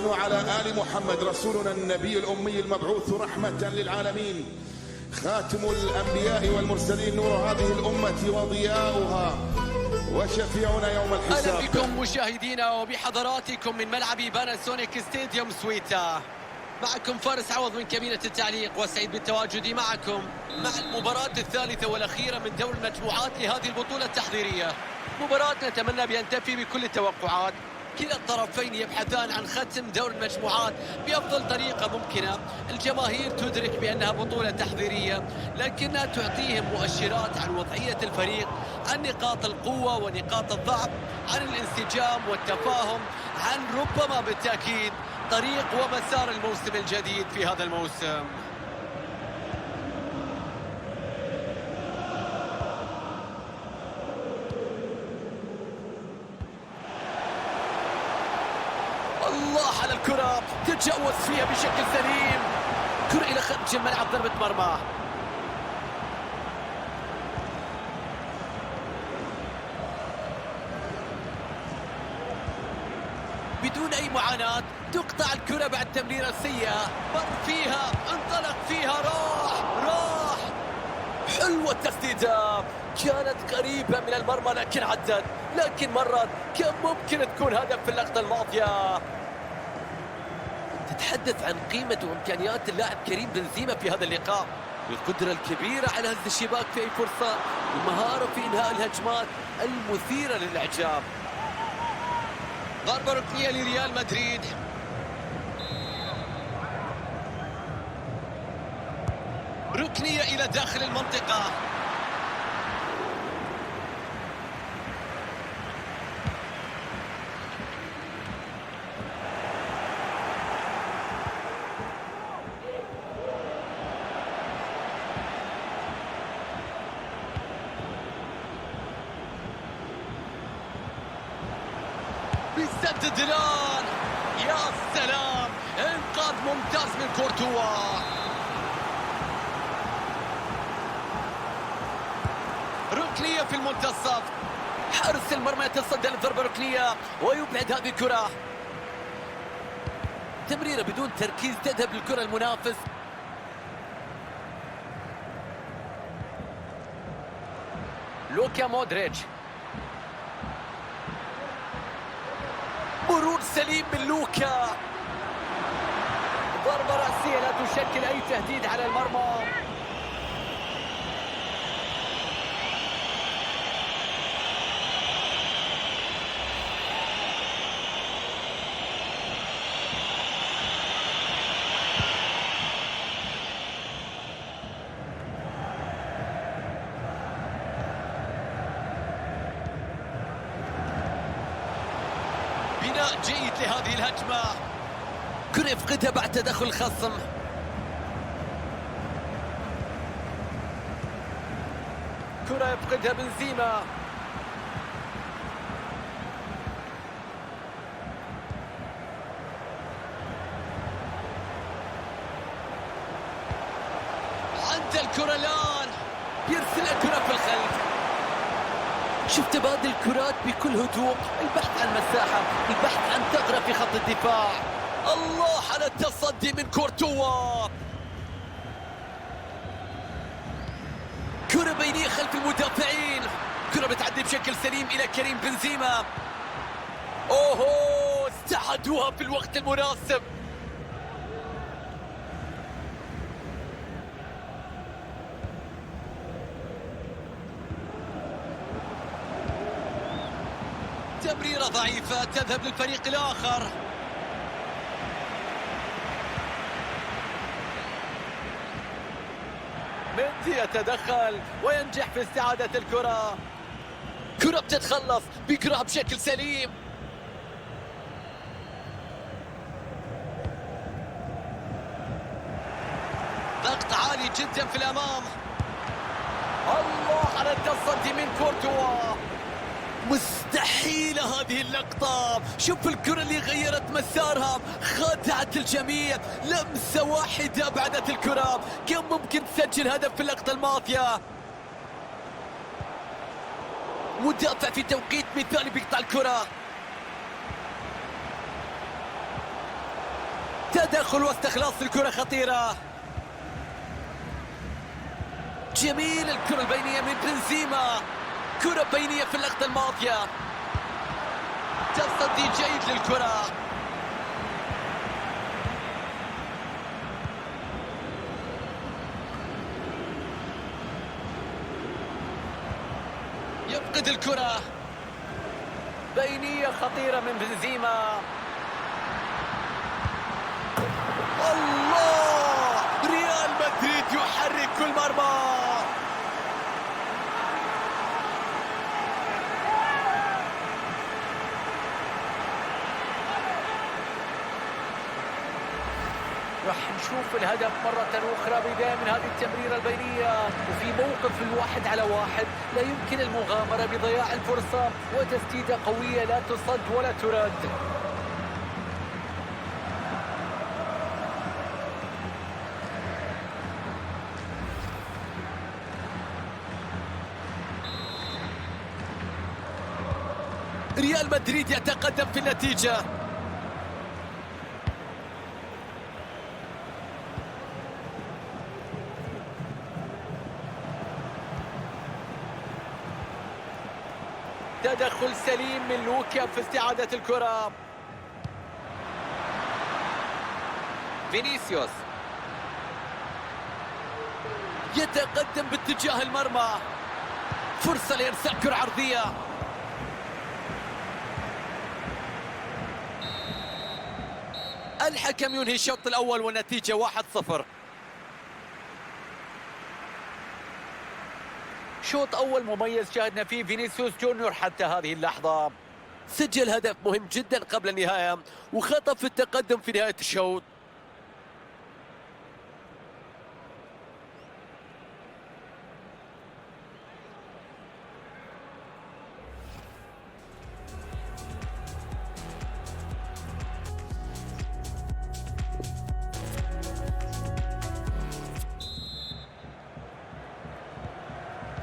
وصلوا على آل محمد رسولنا النبي الأمي المبعوث رحمة للعالمين، خاتم الأنبياء والمرسلين، نور هذه الأمة وضياؤها وشفيعنا يوم الحساب. أهلا بكم مشاهدينا وبحضراتكم من ملعب باناسونيك ستاديوم سويتا. معكم فارس عوض من كابينة التعليق، وسعيد بالتواجد معكم مع المباراة الثالثة والأخيرة من دور المجموعات لهذه البطولة التحضيرية. مباراة نتمنى بأن تفي بكل التوقعات. كلا الطرفين يبحثان عن ختم دور المجموعات بأفضل طريقة ممكنة. الجماهير تدرك بأنها بطولة تحضيرية، لكنها تعطيهم مؤشرات عن وضعية الفريق، عن نقاط القوة ونقاط الضعف، عن الانسجام والتفاهم، عن ربما بالتأكيد طريق ومسار الموسم الجديد في هذا الموسم. الله على الكرة، تجاوز فيها بشكل سليم. كرة إلى خارج الملعب، ضربة مرمى. بدون أي معاناة تقطع الكرة بعد تمريرة سيئة، مر فيها، انطلق فيها، راح. حلوة التسديدة، كانت قريبة من المرمى لكن عدت، لكن مرت. كان ممكن تكون هدف في اللقطة الماضية. تتحدث عن قيمة وإمكانيات اللاعب كريم بنزيما في هذا اللقاء، القدرة الكبيرة على هز الشباك في أي فرصة، المهارة في إنهاء الهجمات المثيرة للإعجاب. ضربة ركنية لريال مدريد. ركنية إلى داخل المنطقة. بيسدد الآن، يا سلام، انقاذ ممتاز من كورتوا. ركنية في المنتصف، حارس المرمى يتصدى للضربة الركنية ويبعد هذه الكرة. تمريرة بدون تركيز تذهب للكرة المنافس. لوكا مودريتش، مرور سليم من لوكا. ضربة رأسية لا تشكل أي تهديد على المرمى. بناء جيد لهذه الهجمة. كرة يفقدها بعد تدخل الخصم. كرة يفقدها بنزيما. عند الكرة الآن، يرسل الكرة في الخلف. شوف تبادل الكرات بكل هدوء، البحث عن مساحة، البحث عن ثغرة في خط الدفاع. الله على التصدي من كورتوا. كرة بينية خلف المدافعين، كرة بتعدي بشكل سليم إلى كريم بنزيما. أوهو، استعادوها في الوقت المناسب. تمريرة ضعيفة تذهب للفريق الآخر. مندي يتدخل وينجح في استعادة الكرة. كرة بتتخلص، بيقراها بشكل سليم. ضغط عالي جدا في الأمام. الله على التصدي من كورتوا. مستحيلة هذه اللقطة. شوف الكرة اللي غيرت مسارها، خدعت الجميع. لمسة واحدة أبعدت الكرة، كان ممكن تسجل هدف في اللقطة الماضية. مدافع في توقيت مثالي بيقطع الكرة. تدخل واستخلاص الكرة خطيرة. جميل الكرة البينية من بنزيما، كرة بينية في اللقطة الماضية، تصدي جيد للكرة. يفقد الكرة، بينية خطيرة من بنزيما. الله، ريال مدريد يحرك كل مرمى. راح نشوف الهدف مرة أخرى بداية من هذه التمريرة البينية، وفي موقف الواحد على واحد لا يمكن المغامرة بضياع الفرصة، وتسديدة قوية لا تصد ولا ترد. ريال مدريد يتقدم في النتيجة. تدخل سليم من لوكا في استعادة الكرة. فينيسيوس يتقدم باتجاه المرمى، فرصة لإرسال كرة عرضية. الحكم ينهي الشوط الأول والنتيجة 1-0. شوط أول مميز شاهدنا فيه فينيسيوس جونيور حتى هذه اللحظة، سجل هدف مهم جدا قبل النهاية وخطف التقدم في نهاية الشوط.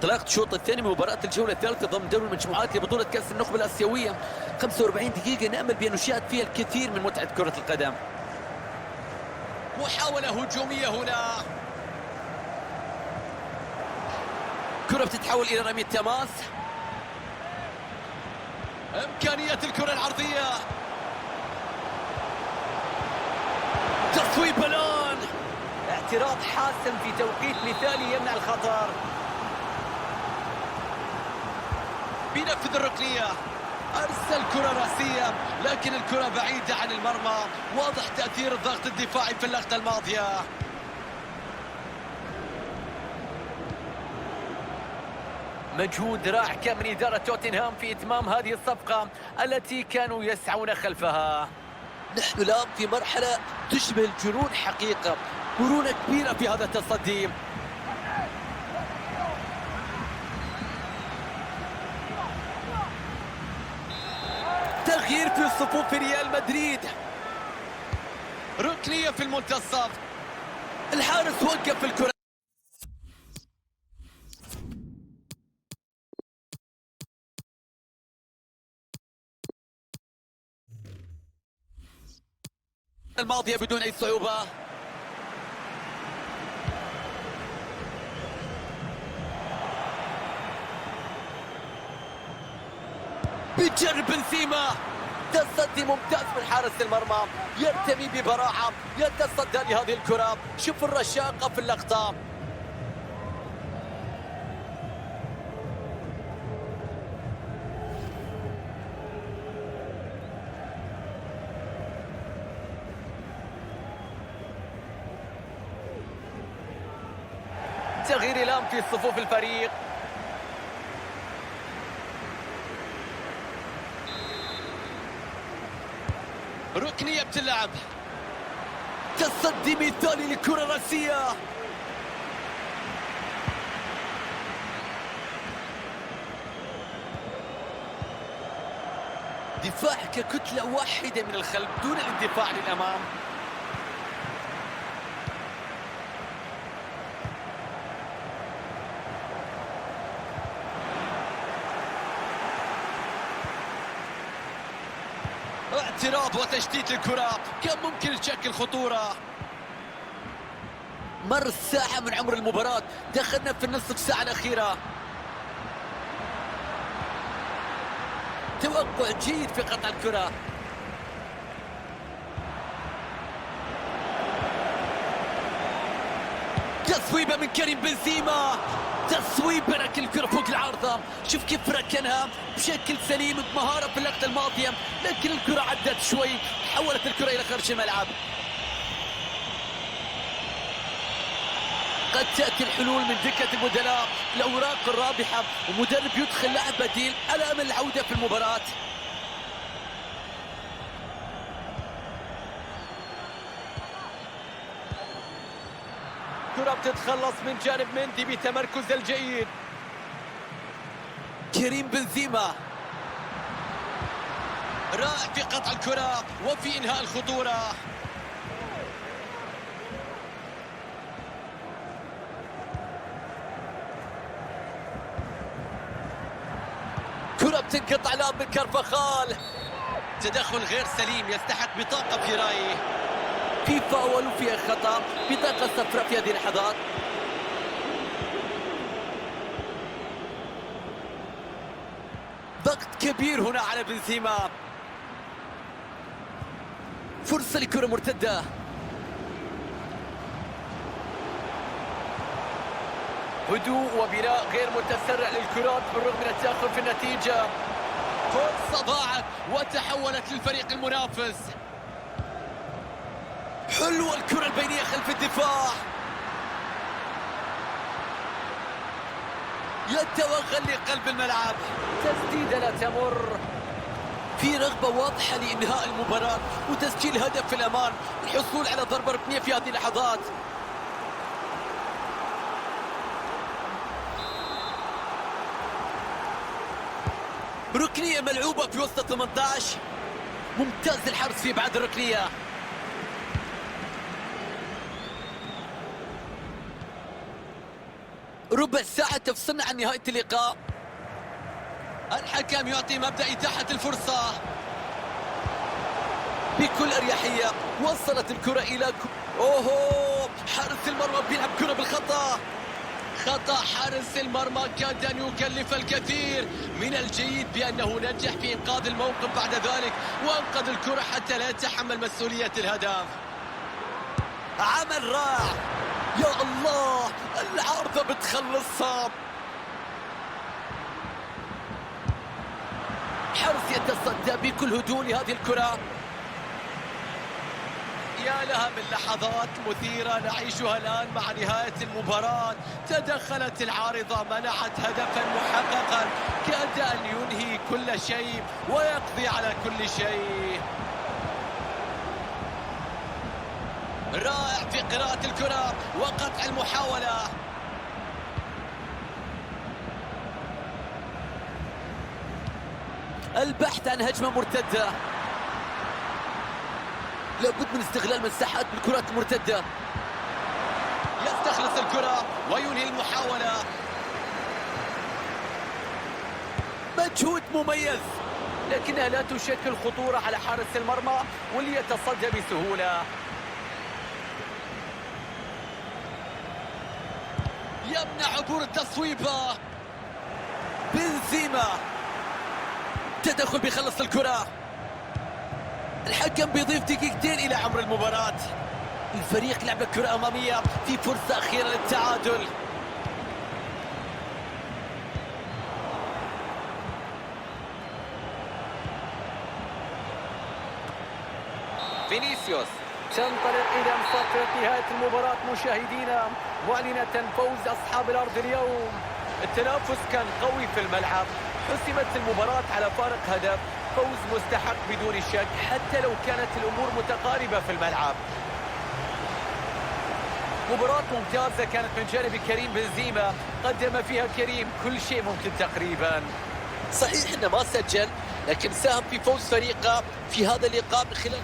انطلاقة الشوط الثاني من مباراة الجولة الثالثة ضمن دوري المجموعات لبطولة كأس النخبة الآسيوية. 45 دقيقة نأمل بأن نشاهد فيها الكثير من متعة كرة القدم. محاولة هجومية هنا، كرة بتتحول إلى رمية تماس. إمكانية الكرة العرضية، تصويب الآن، اعتراض حاسم في توقيت مثالي يمنع الخطر. بينفذ الركنية، أرسل كرة رأسية لكن الكرة بعيدة عن المرمى. واضح تأثير الضغط الدفاعي في اللقطة الماضية. مجهود رائع كان من إدارة توتنهام في إتمام هذه الصفقة التي كانوا يسعون خلفها. نحن الآن في مرحلة تشبه الجنون حقيقة، مرونة كبيرة في هذا التصدي. تغيير في صفوف ريال مدريد، ركنية في المنتصف، الحارس وقف الكرة. الماضية بدون أي صعوبة. بيجرب بنزيما، تصدي ممتاز من حارس المرمى، يرتمي ببراعة، يتصدى لهذه الكرة. شوف الرشاقة في اللقطة. تغيير الآن في صفوف الفريق. ركنية بتلعب، تصدي مثالي للكرة الرأسية. دفاع ككتلة واحدة من الخلف دون الاندفاع للأمام. اعتراض وتشتيت الكرة، كان ممكن تشكل خطورة. مر ساعة من عمر المباراة، دخلنا في النصف ساعة الأخيرة. توقع جيد في قطع الكرة. تصويبة من كريم بنزيما، تصويبة لكن الكرة فوق العارضة. شوف كيف ركنها بشكل سليم بمهارة في اللقطة الماضية، لكن الكرة عدت شوي، حولت الكرة إلى خارج الملعب. قد تأتي الحلول من دكة البدلاء، الأوراق الرابحة، ومدرب يدخل لاعب بديل على أمل العودة في المباراة. كرة بتتخلص من جانب مندي بتمركز الجيد. كريم بنزيما رائع في قطع الكرة وفي إنهاء الخطورة. كرة بتنقطع الآن من كارفاخال. تدخل غير سليم يستحق بطاقة في رأيي. في فاول وفيها خطأ، بطاقة صفراء في هذه اللحظات. ضغط كبير هنا على بنزيما. فرصة لكرة مرتدة. هدوء وبناء غير متسرع للكرات بالرغم من التأخر في النتيجة. فرصة ضاعت وتحولت للفريق المنافس. حلوة الكرة البينية خلف الدفاع. يتوغل لقلب الملعب. تسديدة لا تمر. في رغبة واضحة لإنهاء المباراة وتسجيل هدف في الأمان، الحصول على ضربة ركنية في هذه اللحظات. ركنية ملعوبة في وسط 18. ممتاز الحرص في بعد الركنية. ربع ساعة تفصلنا عن نهاية اللقاء. الحكم يعطي مبدأ إتاحة الفرصة بكل أريحية. وصلت الكرة إلى أوهو، حارس المرمى بيلعب كرة بالخطأ. خطأ حارس المرمى كاد أن يكلف الكثير. من الجيد بأنه نجح في إنقاذ الموقف بعد ذلك، وأنقذ الكرة حتى لا يتحمل مسؤولية الهدف. عمل رائع. يا الله، العارضة بتخلصها. حرص يتصدى بكل هدوء لهذه الكرة. يا لها من لحظات مثيرة نعيشها الآن مع نهاية المباراة. تدخلت العارضة، منعت هدفا محققا كاد أن ينهي كل شيء ويقضي على كل شيء. رائع في قراءة الكرة وقطع المحاولة. البحث عن هجمة مرتدة. لابد من استغلال مساحات بالكرات المرتدة. يستخلص الكرة وينهي المحاولة. مجهود مميز، لكنها لا تشكل خطورة على حارس المرمى واللي يتصدى بسهولة. يمنع عبور التصويبة. بنزيما تدخل بيخلص الكرة. الحكم بيضيف دقيقتين إلى عمر المباراة. الفريق لعب كرة أمامية في فرصة أخيرة للتعادل. فينيسيوس تنطلق إلى مسطرة نهاية المباراة مشاهدينا، معلنة فوز أصحاب الأرض اليوم. التنافس كان قوي في الملعب، حسمت المباراة على فارق هدف. فوز مستحق بدون شك حتى لو كانت الأمور متقاربة في الملعب. مباراة ممتازة كانت من جانب كريم بنزيما، قدم فيها كريم كل شيء ممكن تقريبا. صحيح انه ما سجل، لكن ساهم في فوز فريقه في هذا اللقاء من خلال